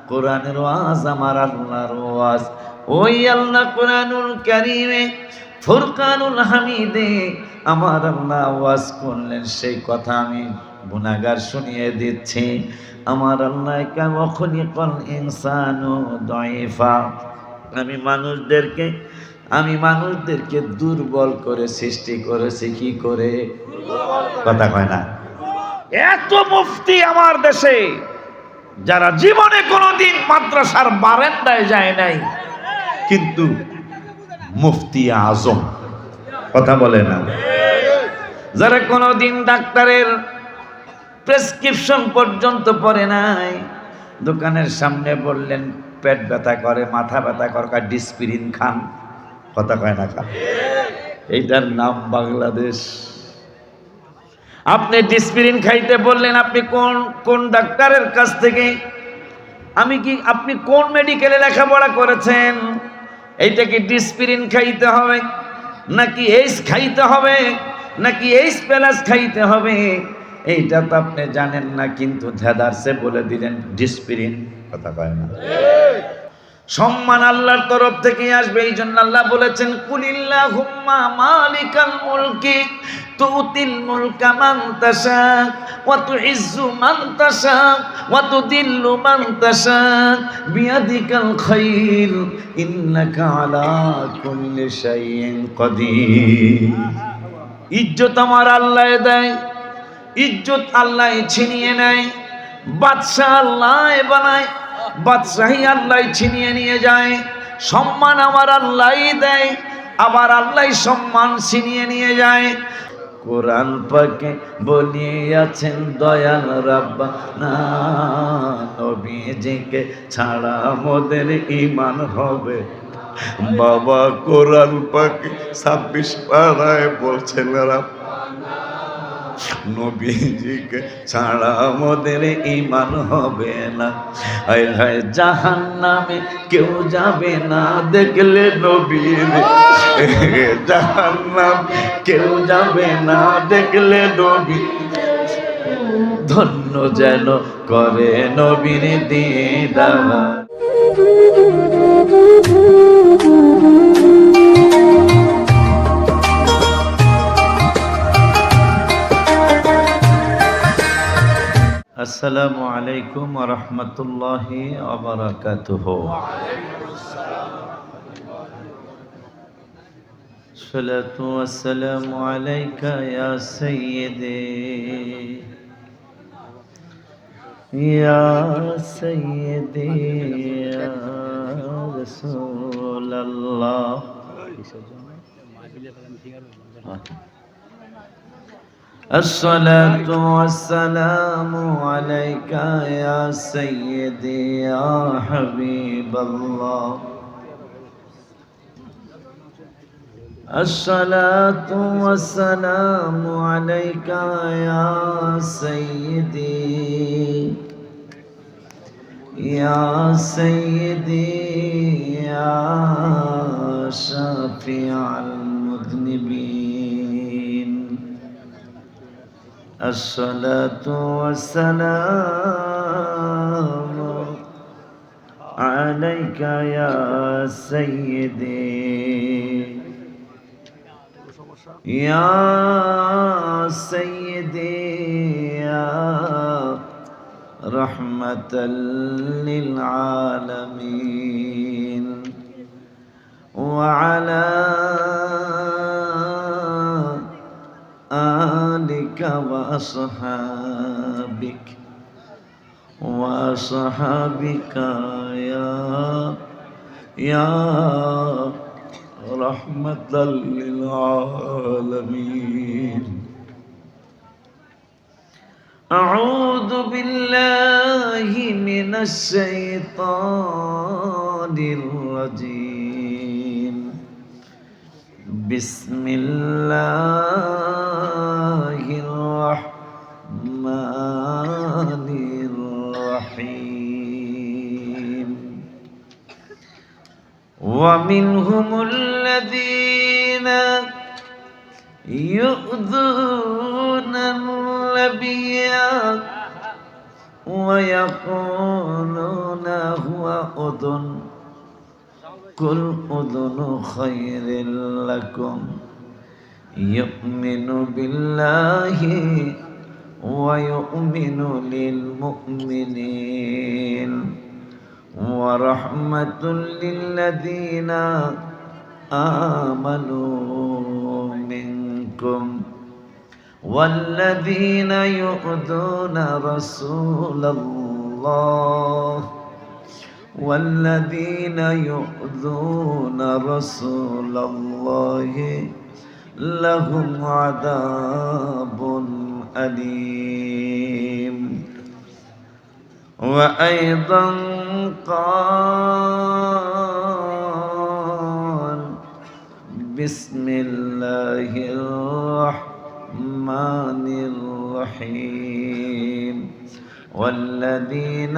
কোরআনের ওয়াজ আমার আল্লাহর ওয়াজ। ওই আল্লাহ কোরআনুল কারীমে ফুরকানুল হামিদে আমার আল্লাহ ওয়াজ করলেন, সেই কথা আমি গুনাহগার শুনিয়ে দিচ্ছি। আমার আল্লাহ কামা খুলিকাল ইনসানু দাঈফা, আমি মানুষদেরকে দুর্বল করে সৃষ্টি করেছি। কি করে? কথা কয় না। এত মুফতি আমার দেশে যারা জীবনে কোনোদিন মাদ্রাসার বারান্দায় যায় নাই, কিন্তু মুফতি আজম, কথা বলে না, যারা কোনোদিন ডাক্তারের প্রেসক্রিপশন পর্যন্ত পড়ে নাই, দোকানের সামনে বললেন পেট ব্যথা করে, মাথা ব্যথা করে, ডিসপিরিন খান, কথা কয় না খান। এইটার নাম বাংলাদেশ। আপনি ডিসপিরিন খাইতে বললেন, আপনি কোন ডাক্তারের কাছ থেকে, আপনি কোন মেডিকেলে লেখাপড়া করেছেন? এইটা কি ডিসপিরিন খাইতে হবে, নাকি এইস খাইতে হবে, নাকি এইস প্লাস খাইতে হবে? এইটা তো আপনি জানেন না, কিন্তু ধাদারসে বলে দিলেন ডিসপিরিন, কথা কয় না। সম্মান আল্লাহর তরফ থেকে আসবে। এই জন্য আল্লাহ বলেছেন, কুলিল্লাহুম্মা মালিকাল মুলকি তুতিল মুলকা মান তাশা ওয়া তুইজ্জু মান তাশা ওয়া তুদিল্লু মান তাশা বিয়াদিকাল খায়র ইন্নাকা আলা কুল্লি শাইইন কাদির। ইজ্জত আমার আল্লাহ দেয়, ইজ্জত আল্লাহ ছিনিয়ে নেয়। বাদশা আল্লাহ বানায়, বাদশাহী আল্লাহ ছিনিয়ে নিয়ে যায়। সম্মান আমার আল্লাহই দেয়, আবার আল্লাহ সম্মান ছিনিয়ে নিয়ে যায়। কোরআন পাকে বলিয়াছেন দয়াল রাব্বানা, নবীজিকে ছাড়া মোদের ঈমান হবে। বাবা কোরআন পাকে 26 পারায় বলছেন নবীজিকে ছাড়া মোদের ঈমান হবে না। হায় হায় জাহান্নামে কেউ যাবে না দেখলে নবীর, জাহান্নামে কেউ যাবে না দেখলে নবী, ধন্য যেন করে নবীর দিদার। আসসালামু আলাইকুম ওয়া রাহমাতুল্লাহি ওয়া বারাকাতুহু। সালাতু ওয়াসসালামু আলাইকা ইয়া সাইয়্যিদি ইয়া সাইয়্যিদি ইয়া রাসূলুল্লাহ। الصلاة والسلام عليك يا سيدي يا حبيب الله. الصلاة والسلام عليك يا سيدي يا سيدي يا شافع المذنبين. الصلاة والسلام عليك يا سيدي يا سيدي يا رحمة للعالمين وعلى آلك وأصحابك يا رحمة للعالمين. أعوذ بالله من الشيطان الرجيم. بسم الله الرحمن الرحيم. ومنهم الذين يؤذون النبي ويقولون هو أذن قل أذن خير لكم يؤمن بالله ويؤمن للمؤمنين ورحمة للذين آمنوا منكم والذين يؤذون رسول الله لهم عذاب أليم. وأيضا قال بسم الله الرحمن الرحيم والذين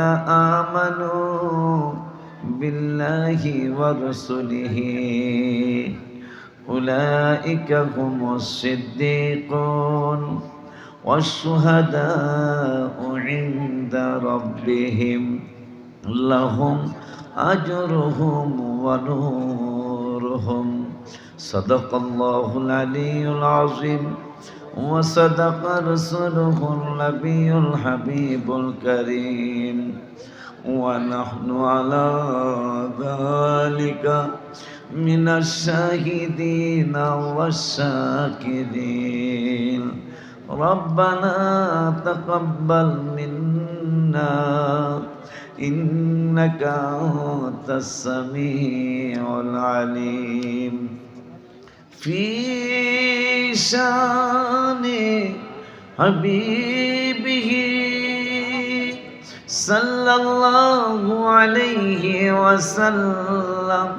آمنوا بالله ورسله أولئك هم الصديقون والشهداء عند ربهم لهم أجرهم ونورهم. صدق الله العلي العظيم وصدق رسوله النبي الحبيب الكريم ونحن على ذلك من الشاهدين والشاكرين. ربنا تقبل منا إنك أنت السميع العليم. في شان حبيبه صلى الله عليه وسلم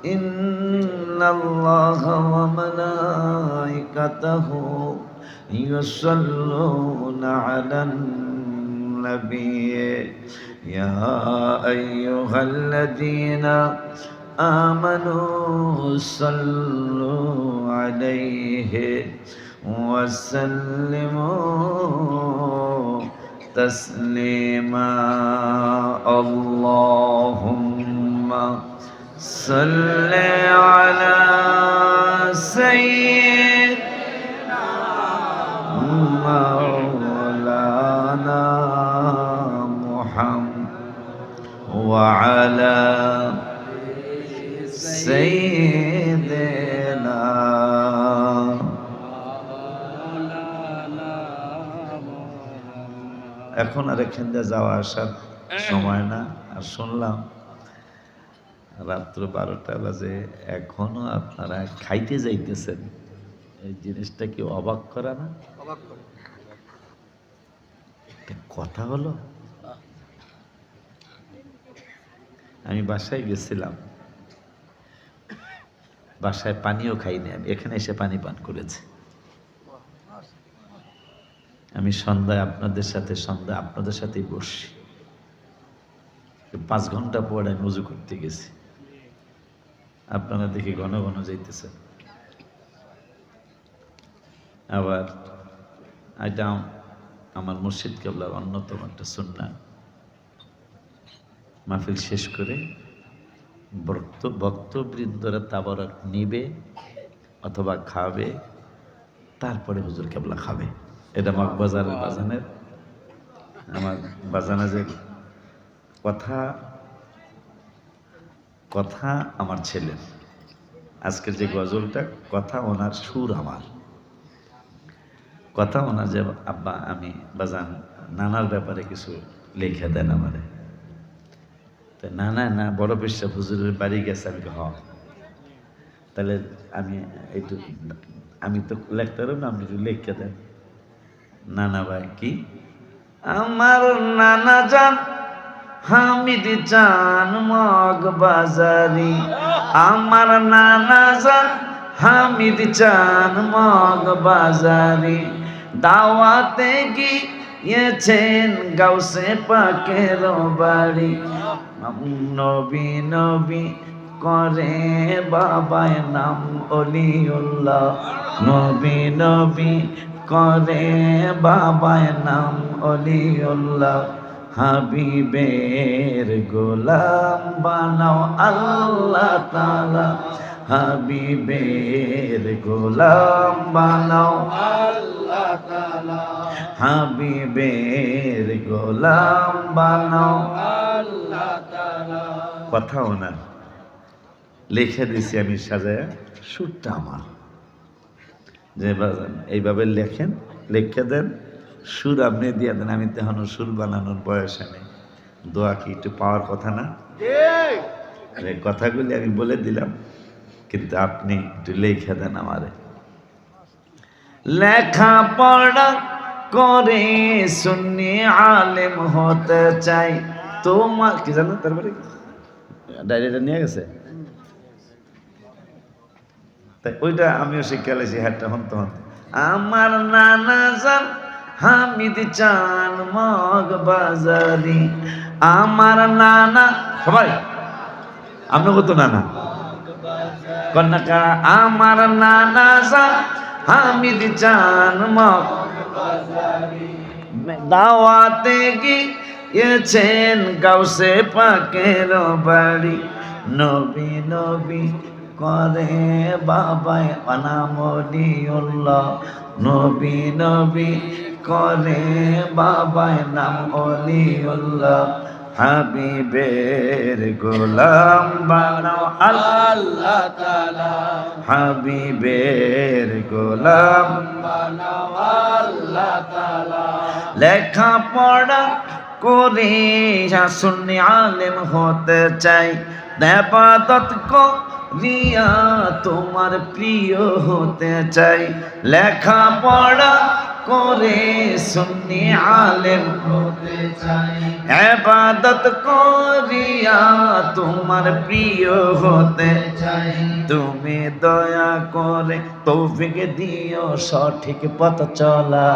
إن الله وملائكته يصلون على النبي يا أيها الذين آمنوا صلوا عليه وسلموا تسليما. اللهم صل على سيدنا مولانا محمد وعلى سيدنا এখন আর এখান দিয়ে যাওয়া আসার সময় না। আর শুনলাম রাত্র 12টা বাজে এখনো আপনারা খাইতে যাইতেছেন। এই জিনিসটা কি অবাক করা না? কথা হলো, আমি বাসায় গেছিলাম, বাসায় পানিও খাইনি, আমি এখানে এসে পানি পান করেছি। আমি সন্ধ্যায় আপনাদের সাথেই বসছি। 5 ঘন্টা পরে আমি উজু করতে গেছি, আপনারা দেখি ঘন ঘন যাইতেছেন। আবার এটা আমার মুর্শিদ কেবলার অন্যতম একটা সুন্নাহ, মাহফিল শেষ করে ভক্তবৃন্দরা তাবারক নিবে অথবা খাবে, তারপরে হুজুর কেবলা খাবে। এটা মগবাজারের বাজানের আমার বাজানাজের কথা আমার ছেলের। আজকের যে গজলটা কথা ওনার সুর আমার কথা ওনার যে আব্বা আমি বাজান নানার ব্যাপারে কিছু লেখা দেন আমারে। তো না বড় পেশা হুজুরের বাড়ি গেছে। আমি তাহলে আমি তো লেখতে পারব না, আপনি একটু লেখা দেন। নানা ভাই কি আমার নানা জান হামিদ চান মগবাজারি, আমার নানা জান হামিদ চান মগবাজারি, দাওয়াতে গিয়েছেন গাউসে পাকের বাড়ি। নবী নবী করে বাবায় নাম অলিউল্লাহ, নবী নবী করে বাবায় নাম অলিউল্লাহ, হাবিবের গোলাম বানাও আল্লাহ তাআলা, হাবিবের গোলাম বানাও আল্লাহ তাআলা, হাবিবের গোলাম বানাও আল্লাহ তাআলা। কথাও না, লিখে দিছি আমি সাজায়, সুরটা আমার। যে এইভাবে লেখেন, লিখে দেন, সুর আপনি দিয়ে দেন। আমি তো এখনো সুর বানানোর বয়সে নেই। দোয়া কি একটু পাওয়ার কথা না? এই কথাগুলি আমি বলে দিলাম, কিন্তু আপনি একটু লিখে দেন আমারে। লেখা পড়া করে সুন্নি আলেম হতে চাই, তোমার কি জানো তারপরে ডায়েরিটা নিয়ে গেছে, তাই ওইটা আমিও শিক্ষা লেছি। হ্যাঁ হন তখন আমার নানা জান হামিদ চান মগ বাজারি, আমার নানা, সবাই আপনাকে তো নানা কন্যাকা, আমার নানা জান হামিদ চান মগ বাজারি, দাওয়াতে গিয়েছেন গাউসে পাকের বাড়ি, নবী নবী করে বাবাই অনামলিউল্লাহ, নবী নবী করে বাবাই নাম অলিউল্লাহ, হাবিবের গোলাম বানাও আল্লাহ তাআলা, হাবিবের গোলাম বানাও আল্লাহ তাআলা। লেখা পড়া করে সুন্নি আলেম হতে চাই, ইবাদত করিয়া তোমার প্রিয় হতে চাই, লেখা পড়া করে সুন্নি আলেম হতে চাই, ইবাদত করিয়া তোমার প্রিয় হতে চাই, তুমি দয়া করে তৌফিক দিও সঠিক পথ চলা,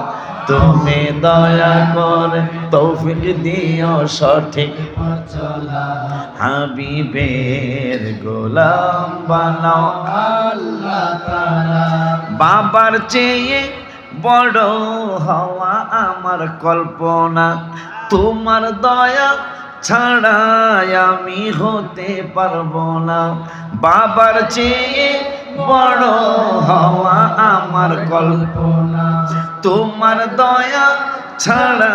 তুমি দয়া করে তৌফিক দিও সঠিক পথ চলা, হাবিবের গোলাম বানাও আল্লাহ তাআলা। বাবার চেয়ে বড় হওয়া আমার কল্পনা, তোমার দয়া ছাড়া আমি হতে পারবো না, বাবার চেয়ে বড় হওয়া আমার কল্পনা, তোমার দয়া ছাড়া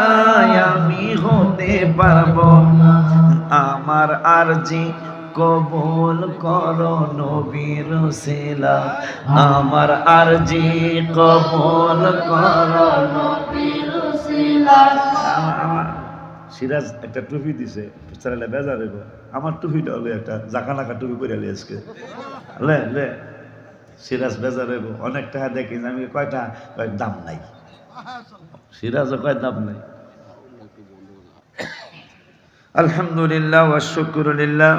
আমি হতে পারবো না, আমার আরজি কবুল করো নবীর ওসিলা, আমার আরজি কবুল করো নবীর ওসিলা। সিরাজ একটা টুপি দিছে, চাইলে বেজার হইব, আমার টুপিটা হলো একটা জাকানাকা টুপি পরে আলি আজকে, লে লে সিরাজ বেজার হইব, অনেক টাকা দেখি আমি কয়টা, দাম নাই, সিরাজও কয় দাম নাই। আলহামদুলিল্লাহ ওয়া শুকরুলিল্লাহ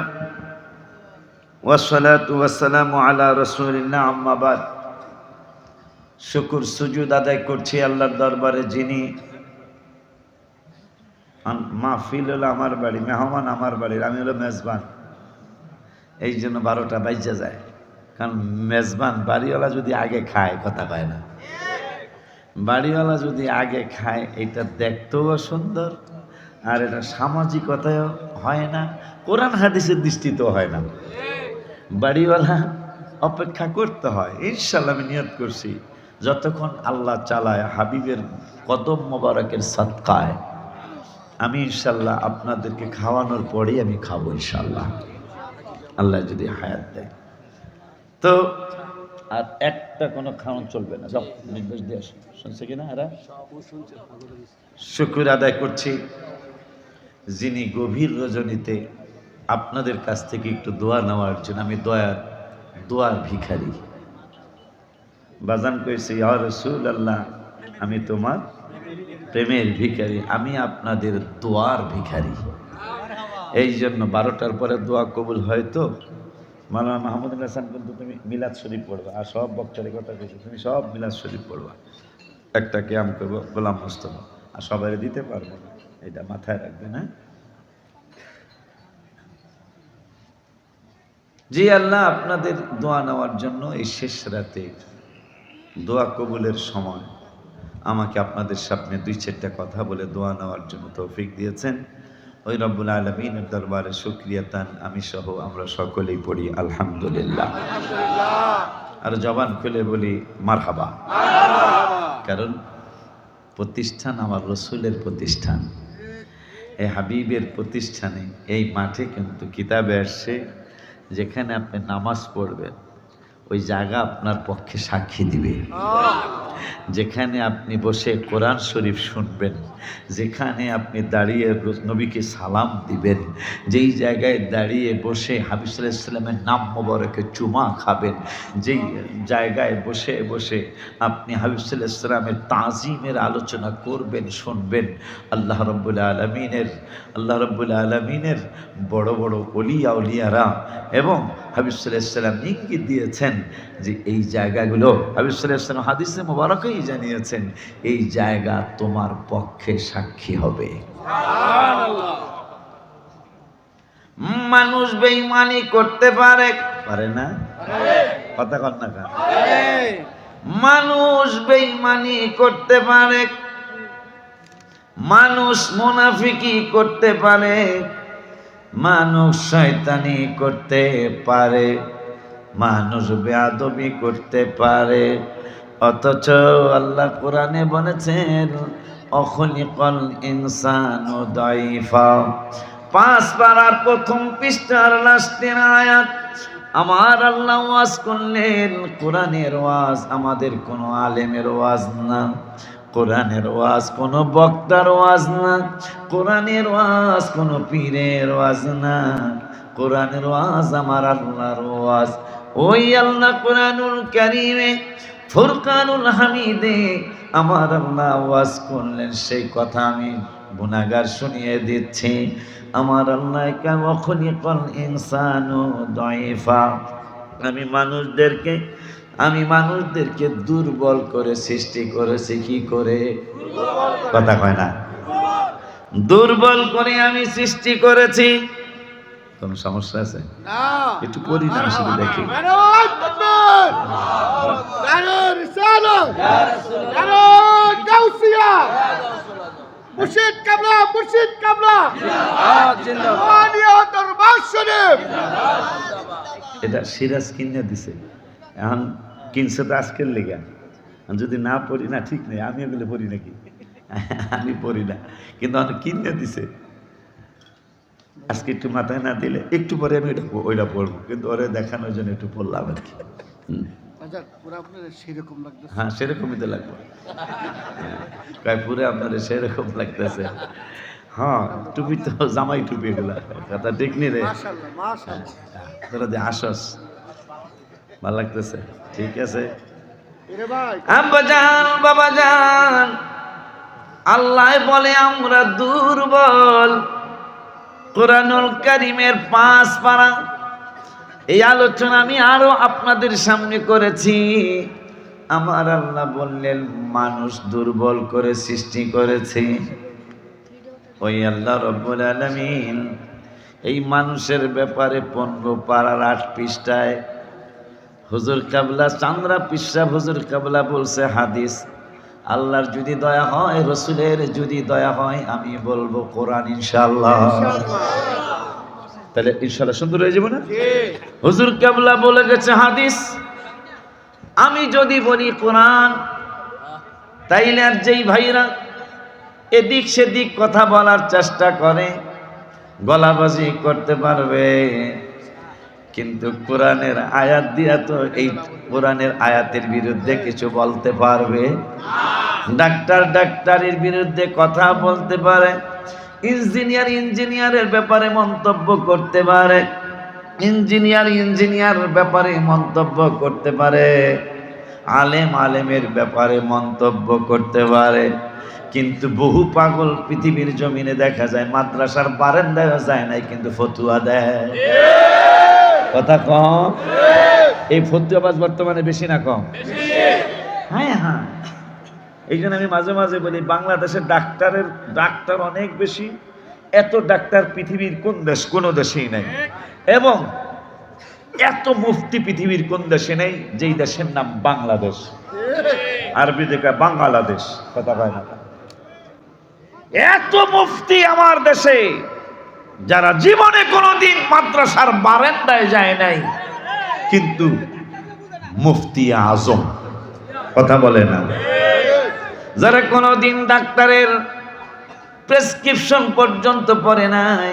ওয়াসসালাতু ওয়াসসালামু আলা রাসূলিল্লাহ, আম্মা বাদ। শুকর সুজুদ আদায় করছি আল্লাহর দরবারে, যিনি মাহফিল হলো আমার বাড়ি, মেহমান আমার বাড়ির, আমি হলো মেজবান। এই জন্য 12টা বাজে যায়, কারণ মেজবান বাড়িওয়ালা যদি আগে খায় কথা পায় না, বাড়িওয়ালা যদি আগে খায় এটা দেখতেও সুন্দর, আর এটা সামাজিকতায়ও হয় না, কোরআন হাদিসের দৃষ্টিতেও হয় না। বাড়িওয়ালা অপেক্ষা করতে হয়। ইনশাল্লাহ আমি নিয়ত করছি যতক্ষণ আল্লাহ চালায় হাবিবের কদম মোবারকের সাদকায় আমি ইনশাল্লাহ আপনাদেরকে খাওয়ানোর পরেই আমি খাবো ইনশাল্লাহ, আল্লাহ যদি হায়াত দেয়। তো আর একটা কোনো খাওয়ান চলবে না, সব নির্দেশ দিয়ে আসুন, শুনছে কিনা এরা? শুকর আদায় করছি যিনি গভীর রজনীতে আপনাদের কাছ থেকে একটু দোয়া নেওয়ার জন্য, আমি দোয়ার ভিখারি। বাজান কইছে ইয়া রাসূলুল্লাহ, আমি তোমার প্রেমের ভিখারি, আমি আপনাদের দোয়ার ভিখারি। এই জন্য 12টার পরে দোয়া কবুল হয়তো। মাওলানা মাহমুদুল হাসান কিন্তু তুমি মিলাদ শরীফ পড়বা, আর সব বক্তারের কথা কইছো, তুমি সব মিলাদ শরীফ পড়বা, একটা কিয়াম করবো গোলাম মুস্তফা, আর সবাই দিতে পারবো না, এটা মাথায় রাখবে না। জি আল্লাহ, আপনাদের দোয়া নেওয়ার জন্য এই শেষ রাতে দোয়া কবুলের সময় আমাকে আপনাদের সামনে 2-4টা কথা বলে দোয়া নেওয়ার জন্য তৌফিক দিয়েছেন। ওই রব্বুল আলামিনের দরবারে শুকরিয়া তান আমি সহ আমরা সকলেই পড়ি আলহামদুলিল্লাহ। আর জবান খুলে বলি মারহাবা। কারণ প্রতিষ্ঠান আমার রসুলের প্রতিষ্ঠান, এই হাবিবের প্রতিষ্ঠানে এই মাঠে কিন্তু কিতাবে আসছে যেখানে আপনি নামাজ পড়বেন ওই জায়গা আপনার পক্ষে সাক্ষী দিবে। যেখানে আপনি বসে কোরআন শরীফ শুনবেন, যেখানে আপনি দাঁড়িয়ে নবীকে সালাম দিবেন, যেই জায়গায় দাঁড়িয়ে বসে হাবিব সাল্লাল্লাহু আলাইহি ওয়াসাল্লামের নাম মোবারকে চুমা খাবেন, যেই জায়গায় বসে বসে আপনি হাবিব সাল্লাল্লাহু আলাইহি ওয়াসাল্লামের তাজিমের আলোচনা করবেন, শুনবেন, আল্লাহ রাব্বুল আলামিনের বড় বড় ওলিয়া উলিয়ারা এবং হাবিব সাল্লাল্লাহু আলাইহি ওয়াসাল্লাম ইঙ্গিত দিয়েছেন যে এই জায়গাগুলো হাবিব সাল্লাল্লাহু আলাইহি ওয়াসাল্লাম হাদিসে মোবারকেই জানিয়েছেন এই জায়গা তোমার পক্ষে সাক্ষী হবে। সুবহানাল্লাহ। মানুষ বেঈমানি করতে পারে না? কথা কন না কেন? মানুষ বেঈমানি করতে পারে, মানুষ মুনাফিকি করতে পারে, মানুষ শয়তানি করতে পারে, মানুষ বেয়াদবি করতে পারে, অথচ আল্লাহ কোরআনে বলেছেন অখলিকাল ইনসানু দাইফা। 5 পারার প্রথম পৃষ্ঠার লাস্টের আয়াত। আমার আল্লাহ ওয়াজ করলেন, কোরআনের ওয়াজ আমাদের কোনো আলেমের ওয়াজ না, কোরআনের ওয়াজ কোনো বক্তার ওয়াজ না, কোরআনের ওয়াজ কোনো পীরের ওয়াজ না, কোরআনের ওয়াজ আমার আল্লাহর ওয়াজ। ওই আল্লাহ কোরআনুল কারীমে ফুরকানুল হামিদে আমার আল্লাহ ওয়াজ করলেন, সেই কথা আমি গুনাহগার শুনিয়ে দিচ্ছি। আমার আল্লাহ কামা খুলিকাল ইনসানু দাইফা। আমি মানুষদেরকে দুর্বল করে সৃষ্টি করেছি। কি করে? কথা কয় না? দুর্বল করে আমি সৃষ্টি করেছি। কোন সমস্যা আছে? না, একটু পড়ি না শুধু দেখি। মুর্শিদ কাবলা, মুর্শিদ কাবলা জিন্দাবাদ, দরবার শরীফ। এটা সিরাজ কিনে দিছে, এখন কিনছে তো আজকের লেগা। যদি না পড়ি না ঠিক নেই, আমি এগুলো পড়ি নাকি? আমি পড়ি না, কিন্তু অনেক কিনে দিছে। আজকে একটু মাথায় না দিলে একটু পরে আমি ওইটা পড়বো, কিন্তু ওরে দেখানোর জন্য একটু পড়লাম আর কি। হ্যাঁ, সেরকমই তো লাগবে। পুরে আপনার সেরকম লাগতেছে। হ্যাঁ, টুপি তো জামাই টুপি, এগুলা কথা ঠিক নি রে? তোরা যে আসস ভালো লাগতেছে, ঠিক আছে। আব্বাজান বাবাজান, আল্লাহ বলে আমরা দুর্বল। কোরআনুল কারীমের 5 পারা এই আলোচনা আমি আরো আপনাদের সামনে করেছি। আমার আল্লাহ বললেন মানুষ দুর্বল করে সৃষ্টি করেছে। ওই আল্লাহ রব্বুল আলামিন এই মানুষের ব্যাপারে 15 পারার 8 পৃষ্ঠায় হুজুর কাবলা চান্দ্রা পিসা হুজুর কাবলা বলছে হাদিস, আল্লাহর যদি দয়া হয়, রসুলের যদি দয়া হয়, আমি বলবো কোরআন ইনশাআল্লাহ। তাহলে ইনশাআল্লাহ সুন্দর হয়ে যাবে না? হুজুর কাবলা বলে গেছে হাদিস, আমি যদি বলি কোরআন, তাইলে আর যেই ভাইরা এদিক সেদিক কথা বলার চেষ্টা করে গলাবাজি করতে পারবে, কিন্তু কোরআনের আয়াত দিয়া তো এই কোরআনের আয়াতের বিরুদ্ধে কিছু বলতে পারবে? ডাক্তারের বিরুদ্ধে কথা বলতে পারে, ইঞ্জিনিয়ারের ব্যাপারে মন্তব্য করতে পারে, ইঞ্জিনিয়ার ব্যাপারে মন্তব্য করতে পারে, আলেমের ব্যাপারে মন্তব্য করতে পারে, কিন্তু বহু পাগল পৃথিবীর জমিনে দেখা যায় মাদ্রাসার বারান্দায় যায় নাই, কিন্তু ফতুয়া দেয়। কথা কম? এই ফতুয়াবাজ বর্তমানে বেশি না কম? হ্যাঁ হ্যাঁ, এই জন্য আমি মাঝে মাঝে বলি বাংলাদেশের ডাক্তার অনেক বেশি। এত ডাক্তার পৃথিবীর কোনো দেশেই নাই, এবং এত মুফতি পৃথিবীর কোন দেশে নেই যেই দেশের নাম বাংলাদেশ। আরবিতে কয় বাংলাদেশ, কথা কয় না। এত মুফতি আমার দেশে যারা জীবনে কোনোদিন মাদ্রাসার বারান্দায় যায় নাই, কিন্তু মুফতি আজম, কথা বলে না। যারা কোনোদিন ডাক্তারের প্রেসক্রিপশন পর্যন্ত পড়ে নাই,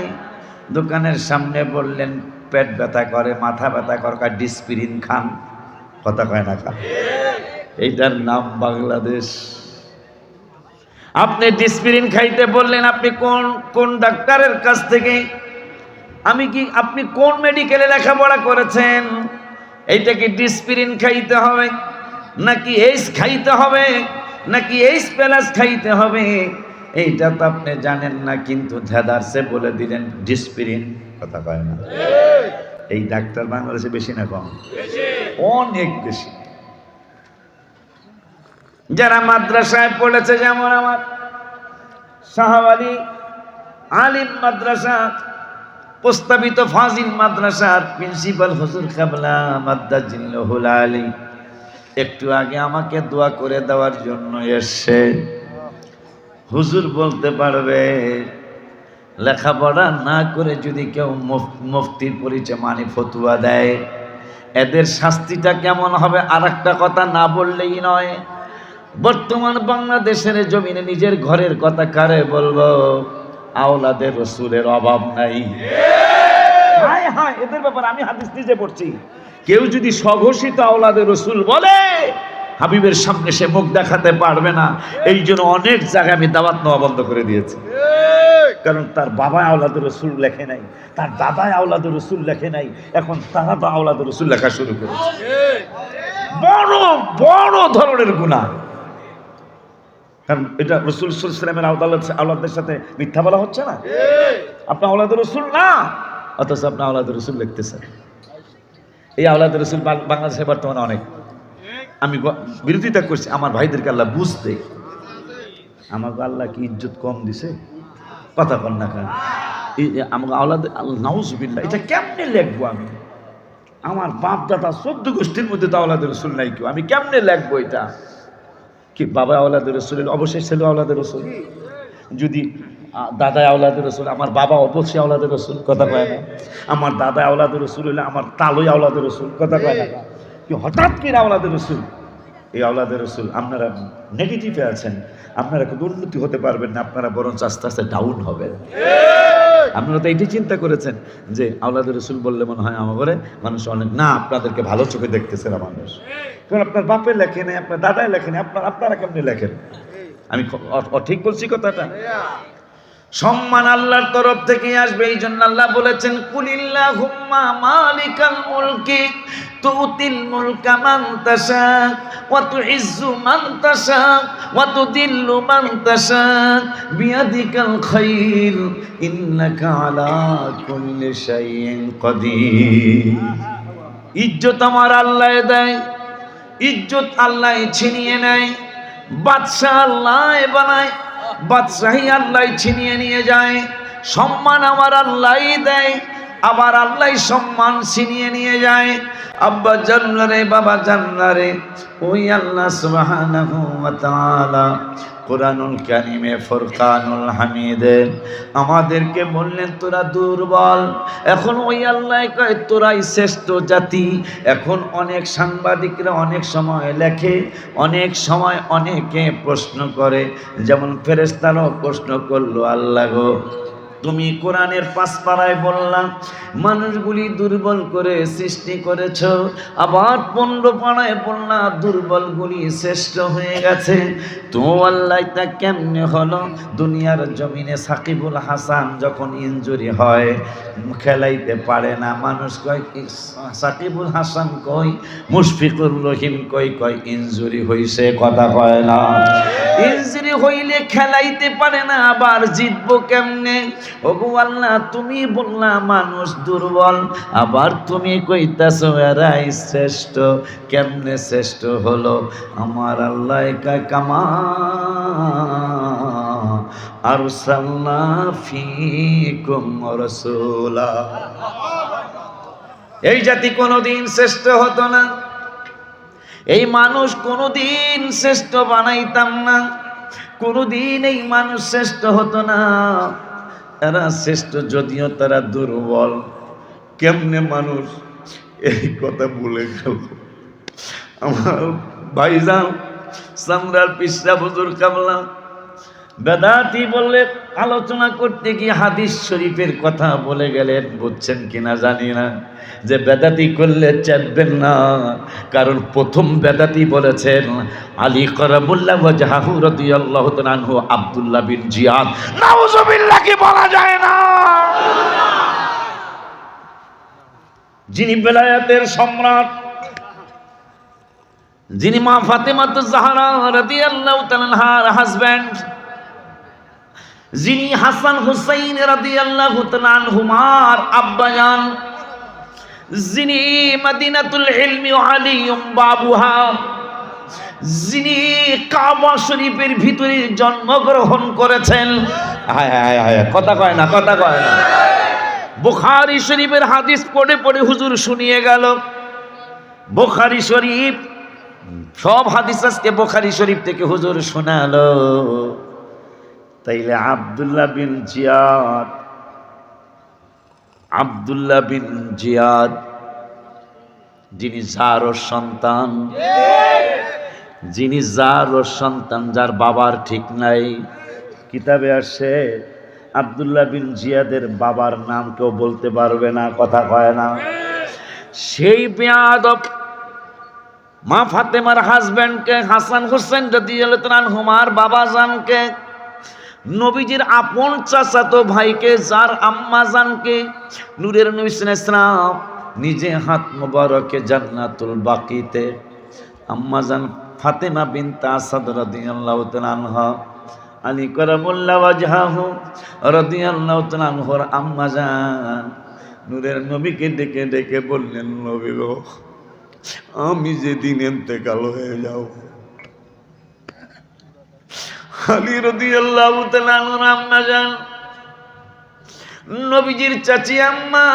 দোকানের সামনে বললেন পেট ব্যথা করে, মাথা ব্যথা করে, ডিসপিরিন খান, কথা কয় না খান। এইটার নাম বাংলাদেশ। আপনি ডিসপিরিন খাইতে বললেন, আপনি কোন ডাক্তারের কাছ থেকে, আপনি কোন মেডিকেলে লেখাপড়া করেছেন? এইটা কি ডিসপিরিন খাইতে হবে, নাকি এইস খাইতে হবে, নাকি এইস প্লাস খাইতে হবে? এইটা তো আপনি জানেন না, কিন্তু ধ্যাদারসে বলে দিলেন ডিসপিরিন, কথা কয় না। এই ডাক্তার বাংলাদেশে বেশি না কম? অনেক বেশি। যারা মাদ্রাসায় পড়েছে, যেমন আমার শাহওয়ালী আলিম মাদ্রাসা, প্রস্তাবিত ফাজিল মাদ্রাসার প্রিন্সিপাল হুজুর কাবলা মাদ্দাজিল্লাহুল আলী একটু আগে আমাকে দোয়া করে দেওয়ার জন্য এসে, হুজুর বলতে পারবে লেখাপড়া না করে যদি কেউ মুফতির পরিচয় মানে ফতুয়া দেয়, এদের শাস্তিটা কেমন হবে আর একটা কথা না বললেই নয়। বর্তমান বাংলাদেশের জমিনে নিজের ঘরের কথা কারে বলবো? আওলাদের রসুলের অভাব নাই। হায় হায়, এদের ব্যাপারে আমি হাদিস নিজে পড়ছি। কেউ যদি স্বঘোষিত আওলাদের রসুল বলে, হাবিবের সামনে সে মুখ দেখাতে পারবে না। এই জন্য অনেক জায়গায় আমি দাওয়াত নেওয়া বন্ধ করে দিয়েছি, কারণ তার বাবা আওলাদের রসুল লেখে নাই, তার দাদা আওলাদের রসুল লেখে নাই, এখন তারা তো আওলাদের রসুল লেখা শুরু করেছে। বড় বড় ধরনের গুনাহ, কারণ এটা রসুল সাল্লাল্লাহু আলাইহি ওয়াসাল্লামের আওলাদের সাথে মিথ্যা বলা হচ্ছে না। আপনি আওলাদের রসুল না, অথচ আপনি আওলাদের রসুল লিখতেছেন। এই আওলাদের রসুল বাংলাদেশে বর্তমানে অনেক। আমি বিরোধিতা করছি, আমার ভাইদেরকে আল্লাহ বুঝতে, আমাকে আল্লাহ কি ইজ্জত কম দিছে, কথা বল না কেন? আমাকে আওলাদ নাউজুবিল্লাহ, এটা কেমনে লিখবো আমি? আমার বাপ দাদা 14 গোষ্ঠীর মধ্যে তো আওলাদের রসুল নাই কেউ, আমি কেমনে লিখবো এটা? কি বাবা আওলাদের রসুল, অবশ্যই ছেলে আওলাদের রসুল। যদি দাদা আওলাদের রসুল, আমার বাবা অবশ্যই আওলাদের রসুল, কথা কয় না। আমার দাদা আওলাদের রসুল হলে আমার তালই আওলাদের রসুল, কথা কয় না। কি হঠাৎ করে আওলাদের রসুল? এই আওলাদের রসুল আপনারা নেগেটিভে আছেন, আপনারা কোনো উন্নতি হতে পারবেন না, আপনারা বরঞ্চ আস্তে আস্তে ডাউন হবেন। আপনারা তো এইটাই চিন্তা করেছেন যে আওলাদের রসুল বললে মনে হয় আমার ঘরে মানুষ অনেক, না, আপনাদেরকে ভালো চোখে দেখতেছে না মানুষ, কারণ আপনার বাপে লেখে নেই, আপনার দাদাই লেখে নেই, আপনারা কেমনি লেখেন? আমি ঠিক বলছি কথাটা? সম্মান আল্লাহর তরফ থেকে আসবে। এই জন্য আল্লাহ বলেছেন, কুলিল্লাহুম্মা মালিকাল মুলকি তুতিল মুলকা মান তাশা ওয়া তুইজ্জু মান তাশা ওয়া তুদিল্লু মান তাশা বিয়াদিকাল খায়র ইন্নাকা আলা কুল্লি শাইইন কাদির। ইজ্জত আমার আল্লাহ দেয়, ইজ্জত আল্লাহ ছিনিয়ে নেয়, বাদশা আল্লাহ বানায়, বাদশাহী আল্লাহ ছিনিয়ে নিয়ে যায়। সম্মান আমার আল্লাহই দেয়, আবার আল্লাহ সম্মান ছিনিয়ে নিয়ে যায়। আব্বা জান্নারে, বাবা জান্নারে, ওই আল্লাহ সুবহানাহু ওয়া তাআলা কুরআনুল কারীমে ফুরকানুল হামিদে আমাদেরকে বললেন তোরা দুর্বল। এখন ওই আল্লাহ কয় তোরাই শ্রেষ্ঠ জাতি। এখন অনেক সাংবাদিকরা অনেক সময় লেখে, অনেক সময় অনেকে প্রশ্ন করে, যেমন ফেরেশতারাও প্রশ্ন করলো, আল্লাহ গো তুমি কোরআনের 5 পারায় বললাম মানুষগুলি দুর্বল করে সৃষ্টি করেছ, আবার 15 পারায় বললাম দুর্বলগুলি শ্রেষ্ঠ হয়ে গেছে। তো আল্লাহ তা কেমনে হলো? দুনিয়ার জমিনে সাকিবুল হাসান যখন ইনজুরি হয়, খেলাইতে পারে না, মানুষ কয় সাকিবুল হাসান কই, মুশফিকুর রহিম কই ইনজুরি হইছে, কথা কয় না। ইনজুরি হইলে খেলাইতে পারে না, আবার জিতবো কেমনে? ওগো আল্লাহ তুমি বললা মানুষ দুর্বল, আবার তুমি কইতাছো এরাই শ্রেষ্ঠ, কেমনে শ্রেষ্ঠ হলো? আমার আল্লাহ কামা আরসালনা ফীকুম রাসূলা। এই জাতি কোনোদিন শ্রেষ্ঠ হতো না, এই মানুষ কোনোদিন শ্রেষ্ঠ বানাইতাম না, কোনোদিন এই মানুষ শ্রেষ্ঠ হতো না। এরা শ্রেষ্ঠ যদিও তারা দুর্বল। কেমনে মানুষ এই কথা বলে গেল? আমার ভাইজান সামরার পিসরা হুজুর কামলা বেদাতি বললে আলোচনা করতে গিয়ে হাদিস শরীফের কথা বলে গেলেন। বুঝছেন কিনা জানি না যে বেদাতি করলে চাইবেন না, কারণ প্রথম বেদাতি বলেছেন আলী কারামুল্লাহ ওয়াজহাহু রাদিয়াল্লাহু তাআলা আনহু আব্দুল্লাহ বিন জিয়াদ। নাউজুবিল্লাহ কি বলা যায় না? যিনি বেলায়েতের সম্রাট, যিনি মা ফাতেমাতুজ জাহরা রাদিয়াল্লাহু তাআলা আনহার হাজবেন্ড, যিনি হাসান হুসাইন রাদিয়াল্লাহু তাআলা আনহুমার আব্বাজান, যিনি মদিনাতুল ইলমি ওয়া আলিয়ুম বাবুহা, যিনি কাবা শরীফের ভিতরে জন্মগ্রহণ করেছেন। কথা কয় না, কথা কয় না। বুখারী শরীফের হাদিস পড়ে পড়ে হুজুর শুনিয়ে গেল। বুখারী শরীফ সব হাদিস আজকে বুখারী শরীফ থেকে হুজুর শোনালো। তাইলে আব্দুল্লাহ বিন জিয়াদ, আব্দুল্লাহ বিন জিয়াদ যিনি যার সন্তান, যিনি যার সন্তান, যার বাবার ঠিক নাই। কিতাবে আসে আব্দুল্লাহ বিন জিয়াদের বাবার নাম কেউ বলতে পারবে না, কথা কয় না। সেই বেয়াদব মা ফাতেমার হাজবেন্ডকে হাসান হোসেন রাদিয়াল্লাহু তাআলা আনহুমার বাবা জানকে, নবীজির আপন চাচাতো ভাইকে, যার আম্মা জানকে নূরের নবী সাল্লাল্লাহু আলাইহি ওয়াসাল্লাম নিজে হাত মোবারকে জান্নাতুল বাকিতে আম্মা জান ফাতেমা বিনতে আসাদ রাদিয়াল্লাহু তাআলা আনহা, আলী কারামুল্লাহ ওয়াজহাহু রাদিয়াল্লাহু তাআলা আনহুর আম্মা জান নূরের নবীকে ডেকে ডেকে বললেন, নবী গো, আমি যেদিন ইন্তেকাল হয়ে যাব, আলী রাদিয়াল্লাহু তাআলা আনহুর আম্মা জান নবীজির চাচি আম্মা,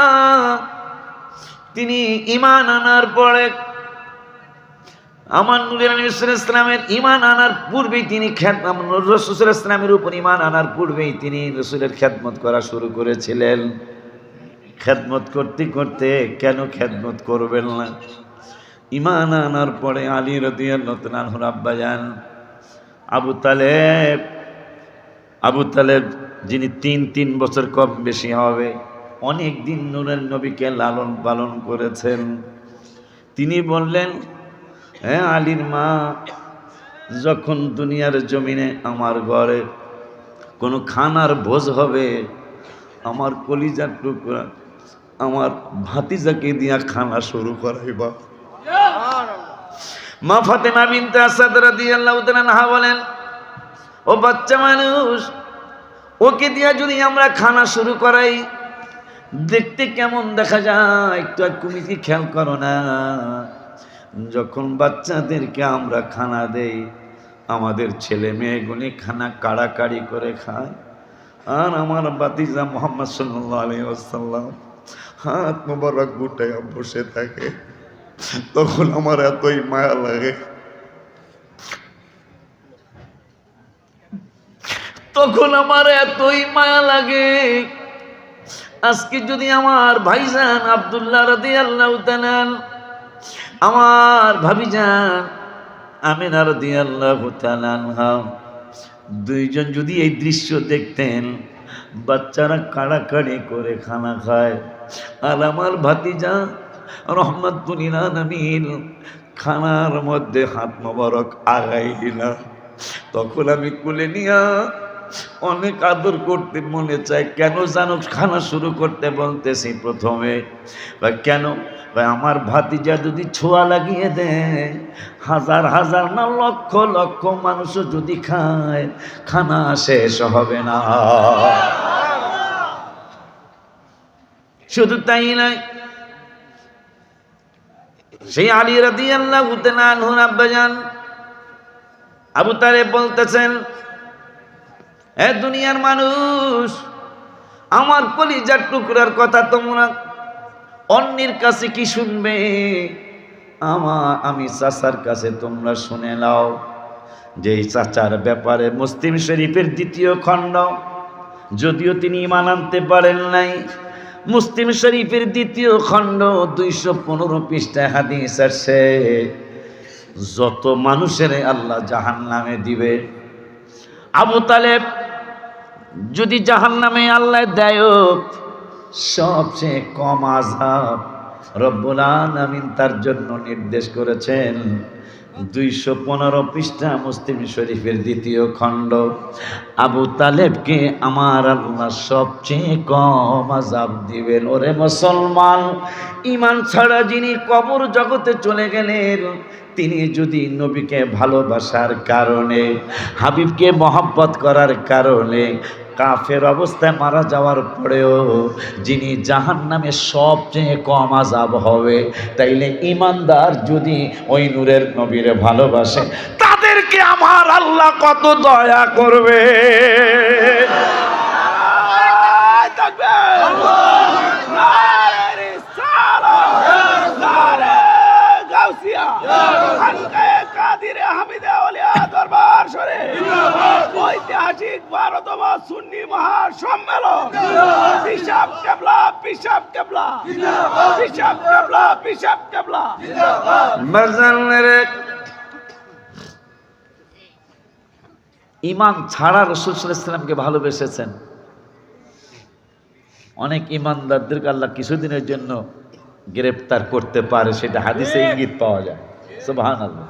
তিনি ঈমান আনার পরে, আমার নূরের নবী সাল্লাল্লাহু আলাইহি ওয়াসাল্লামের ঈমান আনার পূর্বেই তিনি রাসূল সাল্লাল্লাহু আলাইহি ওয়াসাল্লামের উপর ঈমান আনার পূর্বেই তিনি রাসূলের খেদমত করা শুরু করেছিলেন। খেদমত করতে করতে কেন খেদমত করবেন না? ঈমান আনার পরে আলী রাদিয়াল্লাহু তাআলা আনহুর আব্বাজান আবু তালেব যিনি ৩ বছর কম বেশি হবে, অনেক দিন নূরের নবীকে লালন পালন করেছেন, তিনি বললেন, হ্যাঁ আলীর মা, যখন দুনিয়ার জমিনে আমার ঘরে কোনো খানার ভোজ হবে, আমার কলিজার টুকরা আমার ভাতিজাকে দিয়া খানা শুরু করাইবা। মা ফাতেমা বিনতে আসাদ রাদিয়াল্লাহু তাআলা আনহা বলেন, ও বাচ্চা মানুষ, ওকে দিয়া যদি আমরা খানা শুরু করাই, দেখতে কেমন দেখা যায়? একটু তুমি কি খেয়াল করো না? যখন বাচ্চাদেরকে আমরা খানা দেই, আমাদের ছেলে মেয়েগুলি খানা কাড়াকাড়ি করে খায়, আর আমার ভাতিজা মুহাম্মদ সাল্লাল্লাহু আলাইহি ওয়াসাল্লাম হাত মোবারক গুটাইয়া বসে থাকে, তখন আমার এতই মায়া লাগে, তখন আমার এতই মায়া লাগে। আজকে যদি আমার ভাইজান আব্দুল্লাহ রাদিয়াল্লাহু তাআলা, আমার ভাবিজান আমিনা রাদিয়াল্লাহু তাআলা আনহা, দুইজন যদি এই দৃশ্য দেখতেন, বাচ্চারা কাড়াকাড়ি করে খানা খায়, আর আমার ভাতিজা রহমাতুল লিল আলামিন খানার মধ্যে হাত মোবারক আগাই না, তখন আমি কোলে নিয়া অনেক আদর করতে মনে চায়। কেন জানো খানা শুরু করতে বলতেছি প্রথমে? কেন? আমার ভাতিজা যদি ছোঁয়া লাগিয়ে দেয়, হাজার হাজার না লক্ষ লক্ষ মানুষও যদি খায়, খানা শেষ হবে না। শুধু তাই নয়, সেই আলী রাদিয়াল্লাহু তাআলা আনহুর আব্বাজান আবু তালেব বলতেছেন, এ দুনিয়ার মানুষ, আমার কলিজার টুকরার কথা তোমরা অন্যের কাছে কি শুনবে? আমি চাচার কাছে তোমরা শুনে নাও যে এই চাচার ব্যাপারে মুসলিম শরীফের 2য় খণ্ড, যদিও তিনি ঈমান আনতে পারেন নাই, মুসলিম শরীফের 2য় খণ্ড 215 পৃষ্ঠায় হাদিস আছে, যত মানুষের আল্লাহ জাহান্নামে দিবে, আবু তালেব যদি জাহান্নামে আল্লাহ দেয়, সবচেয়ে কম আযাব রব্বুল আলামিন তার জন্য নির্দেশ করেছেন। 215 পৃষ্ঠা মুসলিম শরীফের 2য় খণ্ড। আবু তালেবকে আমার আল্লাহ সবচেয়ে কম আযাব দিবেন। ওরে মুসলমান, ঈমান ছাড়া যিনি কবর জগতে চলে গেলেন, তিনি যদি নবীকে ভালোবাসার কারণে, হাবিবকে মহব্বত করার কারণে কাফের অবস্থায় মারা যাওয়ার পরেও যিনি জাহান্নামে সবচেয়ে কম আযাব হবে, তাইলে ঈমানদার যদি ওই নূরের নবীরে ভালোবাসে, তাদেরকে আমার আল্লাহ কত দয়া করবে। ঐতিহাসিক 12তম সুন্নি মহাসম্মেলন, পিশাব কেবলা, পিশাব কেবলা, পিশাব কেবলা, পিশাব কেবলা। ঈমান ছাড়া রাসূল সাল্লাল্লাহু আলাইহি ওয়াসাল্লামকে ভালোবেসেছেন। অনেক ঈমানদারদেরকে আল্লাহ কিছুদিনের জন্য গ্রেফতার করতে পারে, সেটা হাদিসে ইঙ্গিত পাওয়া যায়। সুবহানাল্লাহ,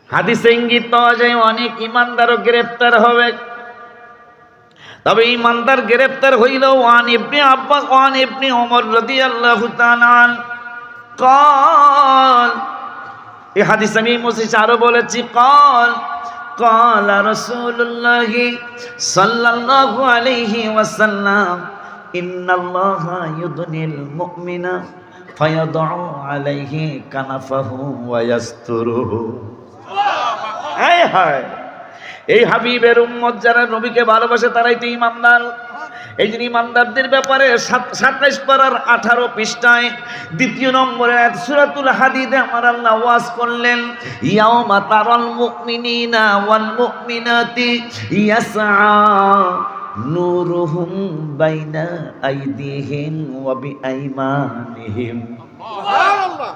হাদিসে ইঙ্গিত পাওয়া যায় অনেক ঈমানদারও গ্রেফতার হবে। তবে ঈমানদার গ্রেফতার হইলেও ওয়ান ইবনে আব্বাস ওয়ান ইবনে ওমর রাদিয়াল্লাহু তাআলা قال, এই হাদিস আমি মুসলিম আরো বলেছি, قال قال رسول الله صلى الله عليه وسلم إن الله يدني المؤمن فيضع عليه كنفه ويستره। হায় হায়, এই হাবিবের উম্মত যারা নবীকে ভালোবাসে তারাই তো ঈমানদার। এই যে ঈমানদারদের ব্যাপারে 27 পারার 18 পৃষ্ঠায় 2 নম্বরে আয়াত সূরাতুল হাদিদে আমার আল্লাহ ওয়াজ করলেন, ইয়াউমা তারাল মুমিনিনা ওয়াল মুমিনাতি ইয়াসআ নূরুহুম বাইনা আইদিহিম ওয়া বিআইমানিহিম। সুবহানাল্লাহ।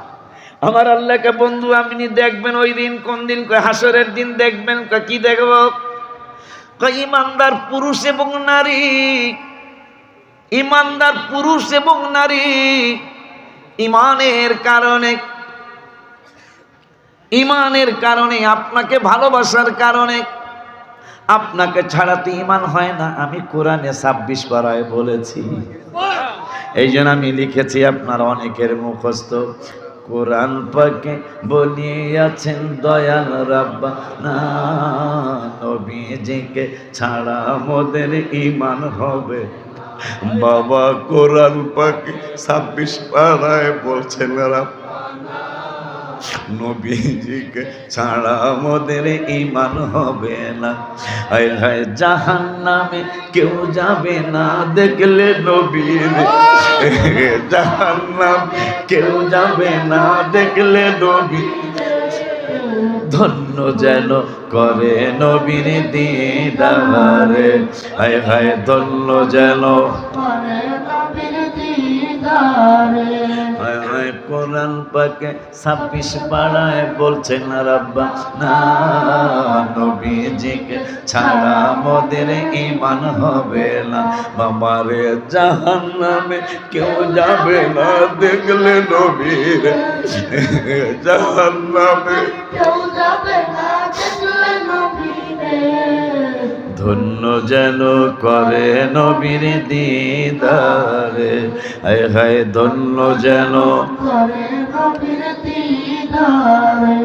আমার আল্লাহকে বন্ধু আপনি দেখবেন ওই দিন, কোন দিন? হাসরের দিন দেখবেন। কি দেখব? ঈমানদার পুরুষ এবং নারী, ঈমানদার পুরুষ এবং নারী ঈমানের কারণে আপনাকে ভালোবাসার কারণে, আপনাকে ছাড়াতে ঈমান হয় না। আমি কোরআনে 26 পারায় বলেছি, এই জন্য আমি লিখেছি, আপনার অনেকের মুখস্থ। কোরআন পাকে বলিয়াছেন দয়াল রাব্বানা, নবীজিকে ছাড়া মোদের ঈমান হবে। বাবা কোরআন পাকে 26 পারায় বলছেন নবীজিকে ছাড়া মোদের ঈমান হবে না। হায় হায়, জাহান্নামে কেউ যাবে না দেখলে নবীর, জাহান্নামে কেউ যাবে না দেখলে নবী। ধন্য যেন করে নবীর দিদারে, হায় হায় ধন্য যেন করে নবীর দিদারে। হায় হায়, কোরআন পাকে 26 পারায় বলছেন রাব্বানা, নবীজিকে ছাড়া মোদের ঈমান হবে না। বাবারে, জাহান্নামে কেউ যাবে না দেখলে নবীর, জাহান্নামে কেউ যাবে না দেখলে নবীরে। ধন্য যেন করে নবীর দিদারে, হায় হায় ধন্য যেন করে নবীর দিদারে।